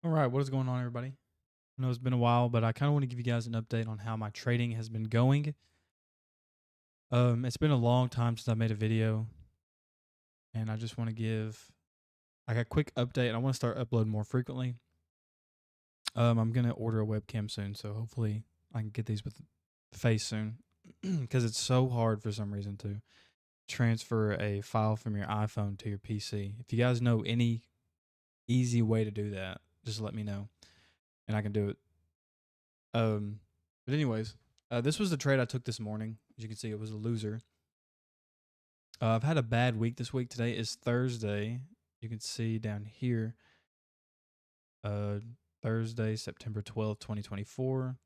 All right, what is going on, everybody? I know it's been a while, but I kind of want to give you guys an update on how my trading has been going. It's been a long time since I made a video, and I just want to give like a quick update. And I want to start uploading more frequently. I'm gonna order a webcam soon, so hopefully I can get these with face soon, because it's so hard for some reason to transfer a file from your iPhone to your PC. If you guys know any easy way to do that, just let me know, and I can do it. Um, but anyways, this was the trade I took this morning. As you can see, it was a loser. I've had a bad week this week. Today is Thursday. You can see down here, uh, Thursday, September 12th, 2024.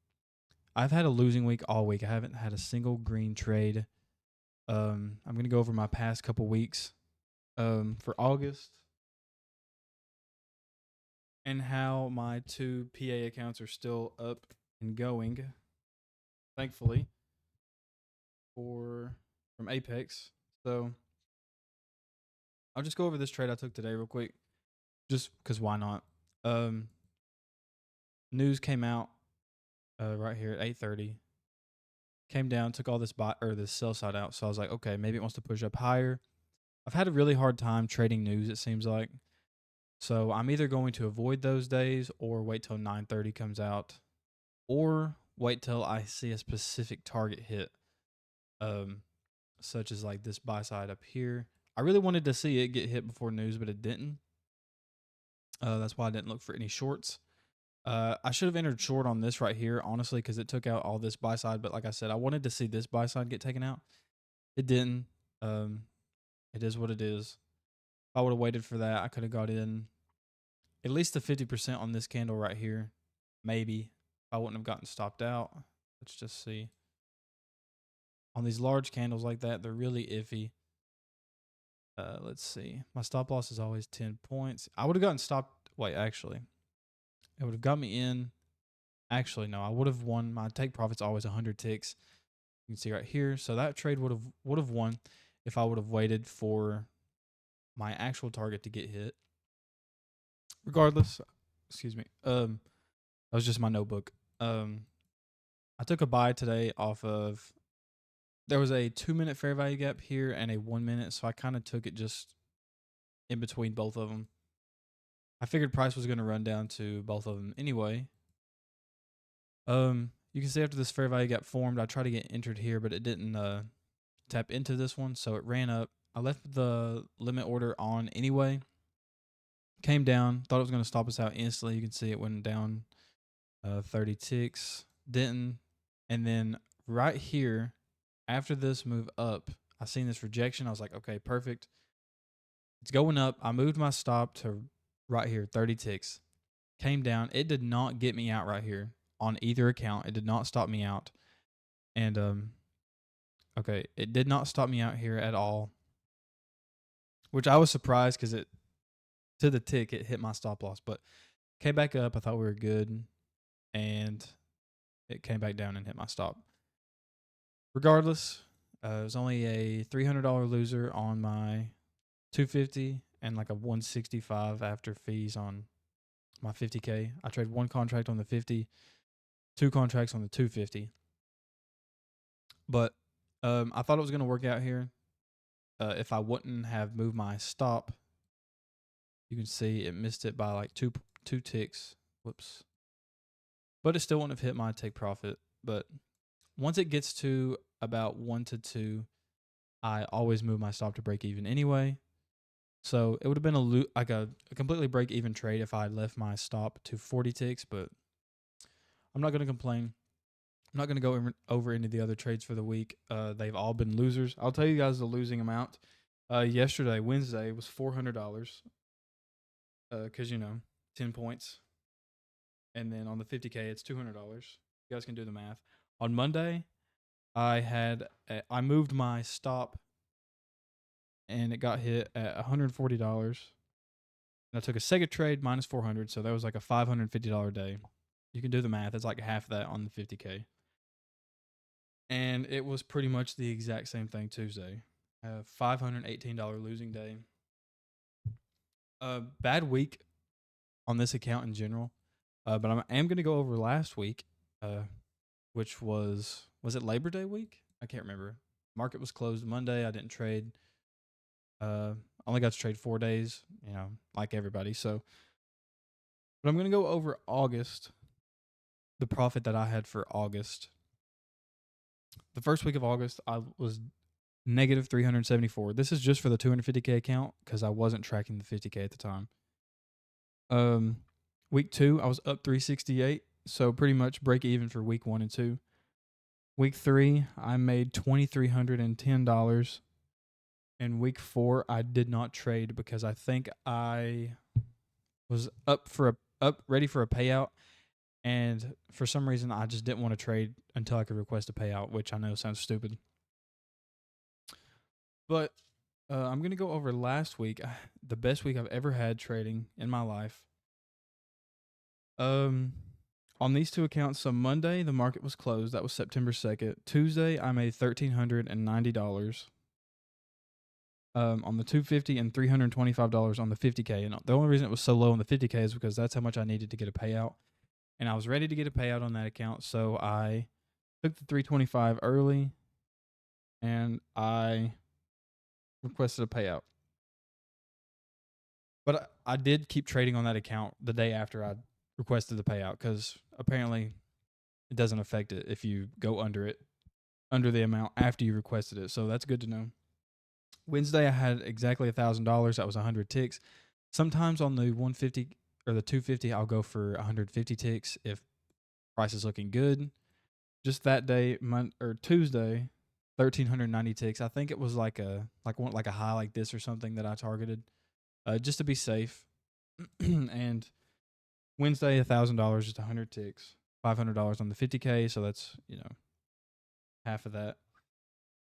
I've had a losing week all week. I haven't had a single green trade. I'm going to go over my past couple weeks for August and how my two PA accounts are still up and going, thankfully, for from Apex. So I'll just go over this trade I took today real quick, just because why not? Um, News came out right here at 8:30. Came down, took all this buy or this sell side out. So I was like, okay, maybe it wants to push up higher. I've had a really hard time trading news. It seems like. So I'm either going to avoid those days or wait till 9:30 comes out, or wait till I see a specific target hit, um, such as like this buy side up here. I really wanted to see it get hit before news, but it didn't. That's why I didn't look for any shorts. I should have entered short on this right here, honestly, because it took out all this buy side. But like I said, I wanted to see this buy side get taken out. It didn't. Um, it is what it is. If I would have waited for that, I could have got in at least the 50% on this candle right here. Maybe I wouldn't have gotten stopped out. Let's just see. On these large candles like that, they're really iffy. Let's see. My stop loss is always 10 points. I would have gotten stopped. Wait, actually, it would have got me in. Actually, no, I would have won. My take profit's always 100 ticks. You can see right here. So that trade would have won if I would have waited for my actual target to get hit. Regardless, excuse me. That was just my notebook. Um, I took a buy today off of. There was a 2 minute fair value gap here and a 1 minute, so I kind of took it just in between both of them. I figured price was going to run down to both of them anyway. You can see after this fair value gap formed, I tried to get entered here, but it didn't tap into this one, so it ran up. I left the limit order on anyway. Came down, thought it was going to stop us out instantly. You can see it went down 30 ticks, didn't. And then right here, after this move up, I seen this rejection. I was like, okay, perfect. It's going up. I moved my stop to right here, 30 ticks. Came down. It did not get me out right here on either account. It did not stop me out. And okay, it did not stop me out here at all, which I was surprised because it to the tick it hit my stop loss, but came back up. I thought we were good, and it came back down and hit my stop. Regardless, it was only a $300 loser on my 250 and like a 165 after fees on my 50K. I traded one contract on the 50, two contracts on the 250. But I thought it was going to work out here. If I wouldn't have moved my stop, you can see it missed it by like two ticks. Whoops. But it still wouldn't have hit my take profit. But once it gets to about 1 to 2, I always move my stop to break even anyway. So it would have been a completely break even trade if I left my stop to 40 ticks, but I'm not going to complain. I'm not going to go over into the other trades for the week. They've all been losers. I'll tell you guys the losing amount. Yesterday, Wednesday, was $400 because, 10 points. And then on the 50K, it's $200. You guys can do the math. On Monday, I moved my stop and it got hit at $140. And I took a second trade minus 400, so that was like a $550 day. You can do the math. It's like half that on the 50K. And it was pretty much the exact same thing Tuesday. $518 losing day. Bad week. on this account in general. But I am going to go over last week, which was it Labor Day week? I can't remember. Market was closed Monday. I didn't trade. Only got to trade 4 days, like everybody. So, but I'm going to go over August, the profit that I had for August. The first week of August, I was negative 374. This is just for the 250K account because I wasn't tracking the 50K at the time. Week 2, I was up 368, so pretty much break even for week 1 and 2. Week 3, I made $2,310. And week 4, I did not trade because I think I was ready for a payout, and for some reason I just didn't want to trade until I could request a payout, which I know sounds stupid. But I'm gonna go over last week, the best week I've ever had trading in my life. On these two accounts, so Monday the market was closed. That was September 2nd. Tuesday I made $1,390. On the 250 and $325 on the 50K. And the only reason it was so low on the 50K is because that's how much I needed to get a payout. And I was ready to get a payout on that account. So I took the 325 early and I requested a payout. But I did keep trading on that account the day after I requested the payout because apparently it doesn't affect it if you go under the amount after you requested it. So that's good to know. Wednesday, I had exactly $1,000. That was 100 ticks. Sometimes on the 150 or the 250, I'll go for 150 ticks if price is looking good. Just that day, Tuesday, 1,390 ticks. I think it was like a high like this or something that I targeted, just to be safe. And Wednesday, $1,000, just 100 ticks, $500 on the 50K. So that's half of that.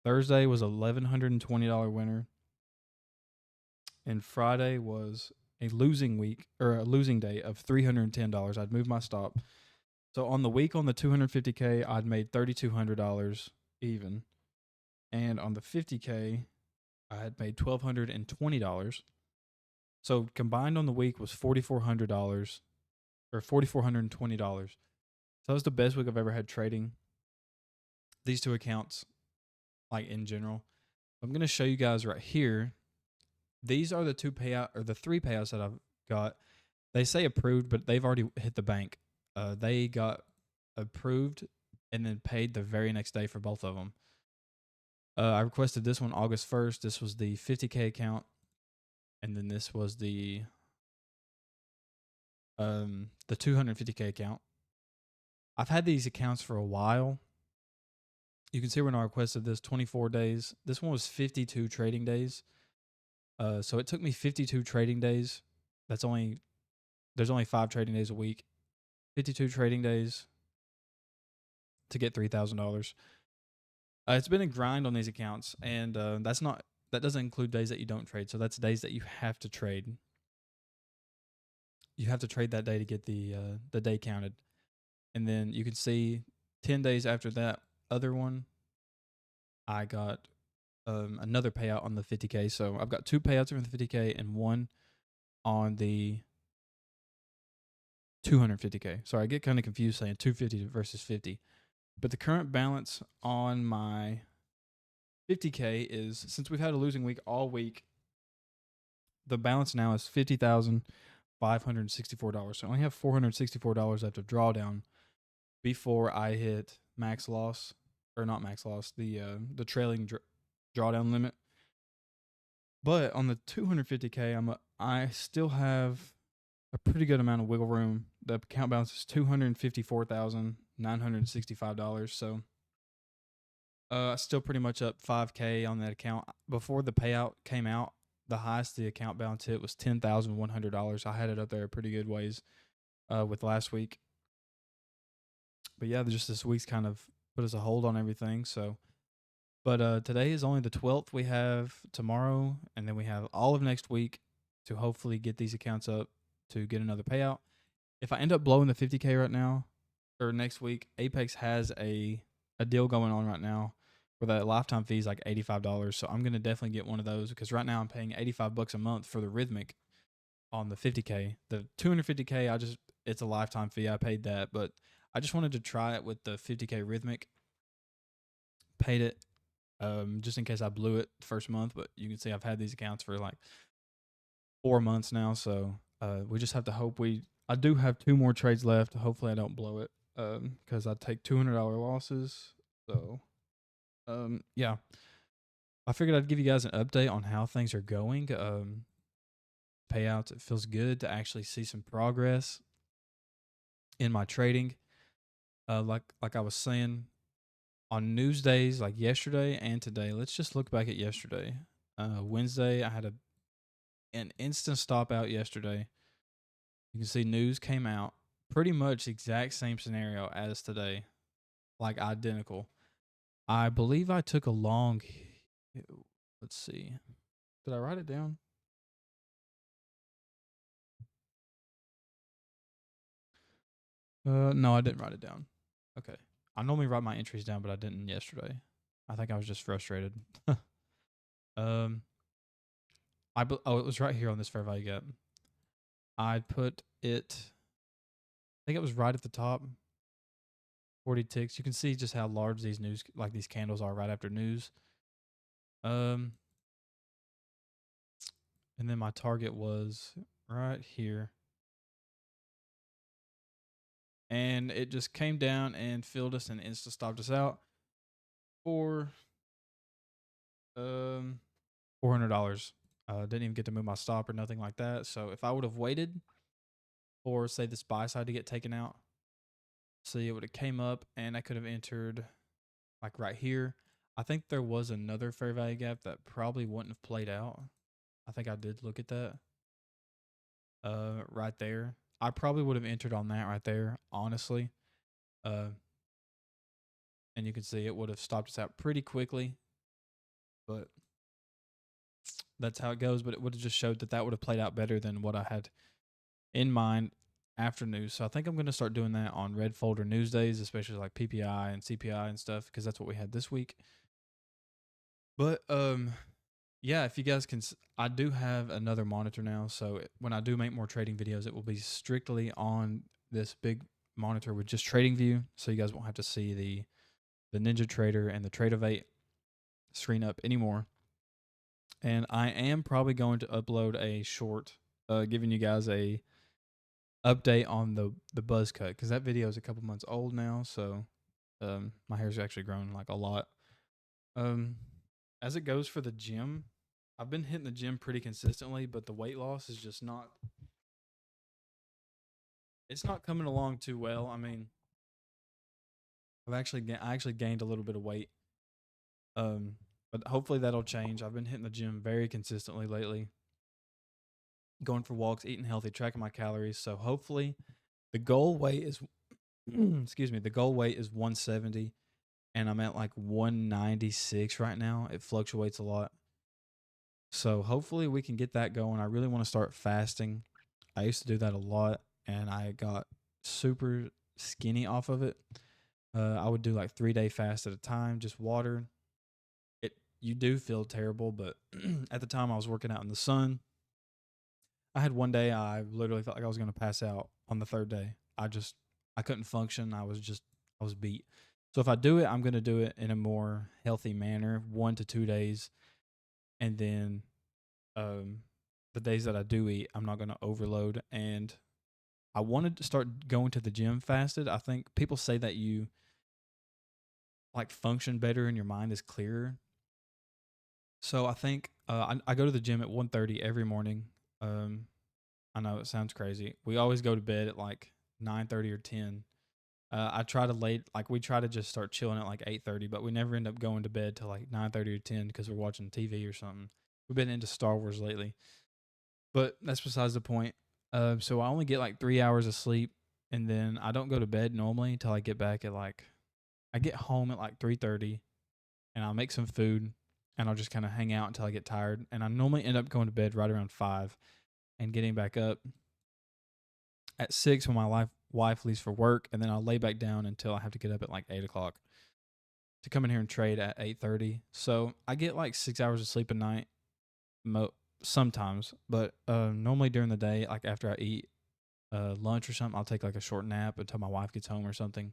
Thursday was $1,120 winner. And Friday was a losing week or a losing day of $310. I'd moved my stop. So on the week on the 250K, I'd made $3,200 even. And on the 50K, I had made $1,220. So combined on the week was $4,400 or $4,420. So that was the best week I've ever had trading these two accounts, like in general. I'm going to show you guys right here. These are the three payouts that I've got. They say approved, but they've already hit the bank. They got approved and then paid the very next day for both of them. I requested this one August 1st. This was the 50K account. And then this was the 250K account. I've had these accounts for a while. You can see when I requested this, 24 days. This one was 52 trading days. So it took me 52 trading days. There's only 5 trading days a week. 52 trading days to get $3,000. It's been a grind on these accounts, and that doesn't include days that you don't trade. So that's days that you have to trade. You have to trade that day to get the day counted, and then you can see 10 days after that other one, I got another payout on the 50K. So I've got 2 payouts on the 50K and 1 on the 250K. Sorry, I get kind of confused saying 250 versus 50. But the current balance on my 50K is, since we've had a losing week all week, the balance now is $50,564. So I only have $464 left of drawdown before I hit max loss, or not max loss, the trailing drawdown limit. But on the 250K, I still have a pretty good amount of wiggle room. The account balance is $254,965. So still pretty much up $5K on that account. Before the payout came out, the highest the account balance hit was $10,100. I had it up there a pretty good ways with last week. But yeah, just this week's kind of put us a hold on everything. So, but today is only the 12th. We have tomorrow, and then we have all of next week to hopefully get these accounts up to get another payout. If I end up blowing the 50K right now or next week, Apex has a deal going on right now where that lifetime fee is like $85. So I'm going to definitely get one of those because right now I'm paying $85 a month for the Rhythmic. on the 50K. The 250K, it's a lifetime fee. I paid that, but I just wanted to try it with the 50K Rhythmic. Paid it just in case I blew it the first month, but you can see I've had these accounts for like 4 months now, so we just have to hope I do have 2 more trades left. Hopefully I don't blow it because I take $200 losses. So yeah, I figured I'd give you guys an update on how things are going. Payouts, it feels good to actually see some progress in my trading. Like I was saying, on news days like yesterday and today, let's just look back at yesterday. Wednesday, I had an instant stop out yesterday. You can see news came out, pretty much exact same scenario as today, like identical. I believe I took a long. Let's see. Did I write it down? No, I didn't write it down. Okay. I normally write my entries down, but I didn't yesterday. I think I was just frustrated. um, oh, it was right here on this fair value gap. I put it. I think it was right at the top. 40 ticks. You can see just how large these these candles are right after news. And then my target was right here. And it just came down and filled us and insta stopped us out for $400. Didn't even get to move my stop or nothing like that. So if I would have waited for say this buy side to get taken out, see it would have came up and I could have entered like right here. I think there was another fair value gap that probably wouldn't have played out. I think I did look at that. Right there. I probably would have entered on that right there, honestly. Uh, and you can see it would have stopped us out pretty quickly, but that's how it goes. But it would have just showed that would have played out better than what I had in mind after news. So I think I'm going to start doing that on red folder news days, especially like PPI and CPI and stuff, because that's what we had this week. But yeah, if you guys can, I do have another monitor now. So when I do make more trading videos, it will be strictly on this big monitor with just TradingView. So you guys won't have to see the NinjaTrader and the Tradovate screen up anymore. And I am probably going to upload a short, giving you guys a update on the buzz cut, because that video is a couple months old now. So my hair's actually grown like a lot. As it goes for the gym, I've been hitting the gym pretty consistently, but the weight loss is just not. It's not coming along too well. I mean, I actually gained a little bit of weight. But hopefully that'll change. I've been hitting the gym very consistently lately, going for walks, eating healthy, tracking my calories. So hopefully the goal weight is excuse me, the goal weight is 170 and I'm at like 196 right now. It fluctuates a lot. So hopefully we can get that going. I really want to start fasting. I used to do that a lot and I got super skinny off of it. I would do like 3-day fast at a time, just water. You do feel terrible, but at the time I was working out in the sun. I had one day I literally felt like I was going to pass out on the third day. I couldn't function. I was beat. So if I do it, I'm going to do it in a more healthy manner, 1 to 2 days, and then the days that I do eat, I'm not going to overload. And I wanted to start going to the gym fasted. I think people say that you like function better and your mind is clearer. So I think I go to the gym at 1:30 every morning. I know it sounds crazy. We always go to bed at like 9:30 or 10. I try to we try to just start chilling at like 8:30, but we never end up going to bed till like 9:30 or 10 because we're watching TV or something. We've been into Star Wars lately, but that's besides the point. So I only get like 3 hours of sleep, and then I don't go to bed normally until I get back at I get home at like 3:30, and I'll make some food, and I'll just kind of hang out until I get tired, and I normally end up going to bed right around 5 and getting back up at 6 when my wife leaves for work, and then I'll lay back down until I have to get up at like 8 o'clock to come in here and trade at 8:30. So I get like 6 hours of sleep a night, sometimes, but normally during the day, like after I eat lunch or something, I'll take like a short nap until my wife gets home or something.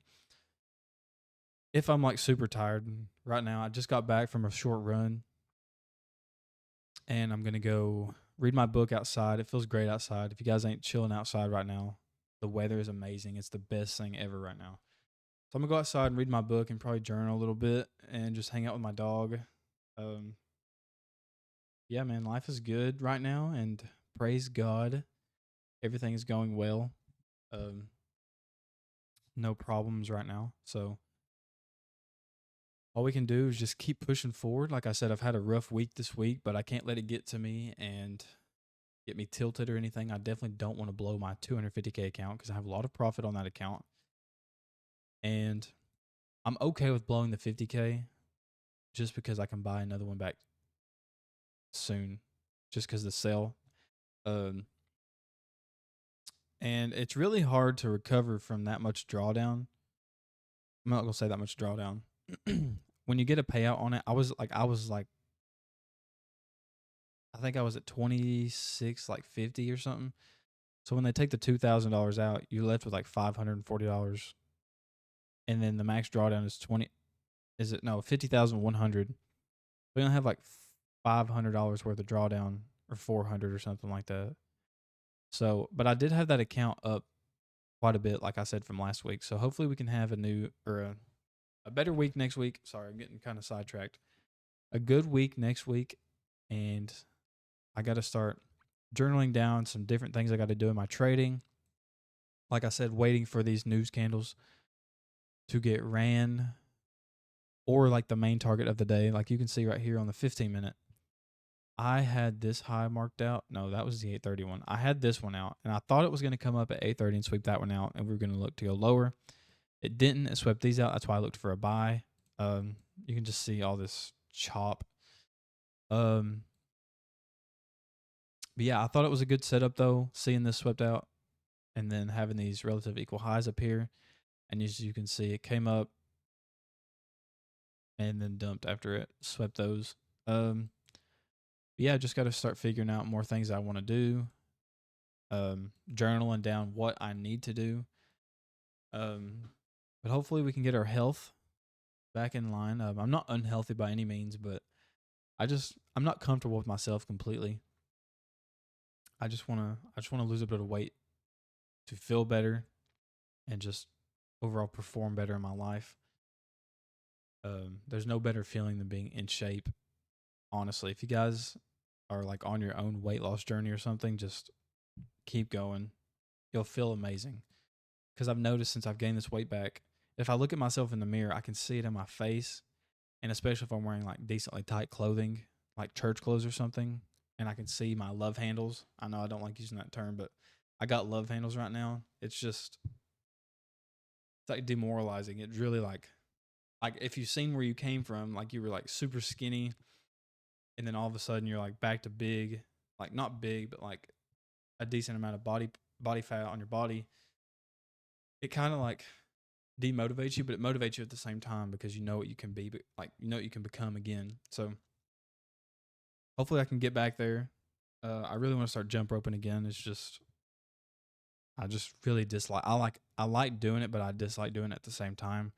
If I'm like super tired, right now I just got back from a short run and I'm gonna go read my book outside. It feels great outside. If you guys ain't chilling outside right now, the weather is amazing. It's the best thing ever right now. So I'm gonna go outside and read my book and probably journal a little bit and just hang out with my dog. Um, yeah, man, life is good right now, and praise God, everything is going well. Um, no problems right now. So all we can do is just keep pushing forward. Like I said, I've had a rough week this week, but I can't let it get to me and get me tilted or anything. I definitely don't want to blow my 250K account because I have a lot of profit on that account. And I'm okay with blowing the 50K just because I can buy another one back soon, just because the sale. Um, and it's really hard to recover from that much drawdown. I'm not gonna say that much drawdown. When you get a payout on it, I think I was at 26, like 50 or something. So when they take the $2,000 out, you're left with like $540, and then the max drawdown is 20. Is it no 50,100? We only have like $500 worth of drawdown or 400 or something like that. So, but I did have that account up quite a bit, like I said from last week. So hopefully we can have a new or a better week next week. Sorry, I'm getting kind of sidetracked. A good week next week, and I got to start journaling down some different things I got to do in my trading. Like I said, waiting for these news candles to get ran or like the main target of the day. Like you can see right here on the 15-minute. I had this high marked out. No, that was the 831. I had this one out, and I thought it was going to come up at 830 and sweep that one out, and we were going to look to go lower. It didn't. It swept these out. That's why I looked for a buy. You can just see all this chop. But yeah, I thought it was a good setup though, seeing this swept out and then having these relative equal highs up here. And as you can see, it came up and then dumped after it, swept those. Yeah, just got to start figuring out more things I want to do. Journaling down what I need to do. But hopefully we can get our health back in line. I'm not unhealthy by any means, but I'm not comfortable with myself completely. I just wanna lose a bit of weight to feel better and just overall perform better in my life. There's no better feeling than being in shape. Honestly, if you guys are like on your own weight loss journey or something, just keep going. You'll feel amazing. Because I've noticed since I've gained this weight back, if I look at myself in the mirror, I can see it in my face. And especially if I'm wearing like decently tight clothing, like church clothes or something, and I can see my love handles. I know I don't like using that term, but I got love handles right now. It's like demoralizing. It's really like if you've seen where you came from, like you were like super skinny, and then all of a sudden you're like back to big, like not big, but like a decent amount of body fat on your body. It kind of like demotivates you, but it motivates you at the same time because you know what you can be, but like you know what you can become again. So hopefully I can get back there. I really want to start jump roping again. It's just I just really dislike. I like doing it, but I dislike doing it at the same time.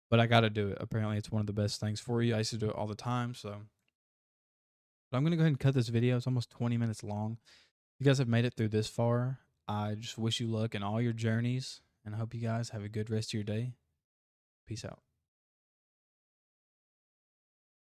But I got to do it. Apparently, it's one of the best things for you. I used to do it all the time. So, but I'm gonna go ahead and cut this video. It's almost 20 minutes long. You guys have made it through this far. I just wish you luck in all your journeys, and I hope you guys have a good rest of your day. Peace out.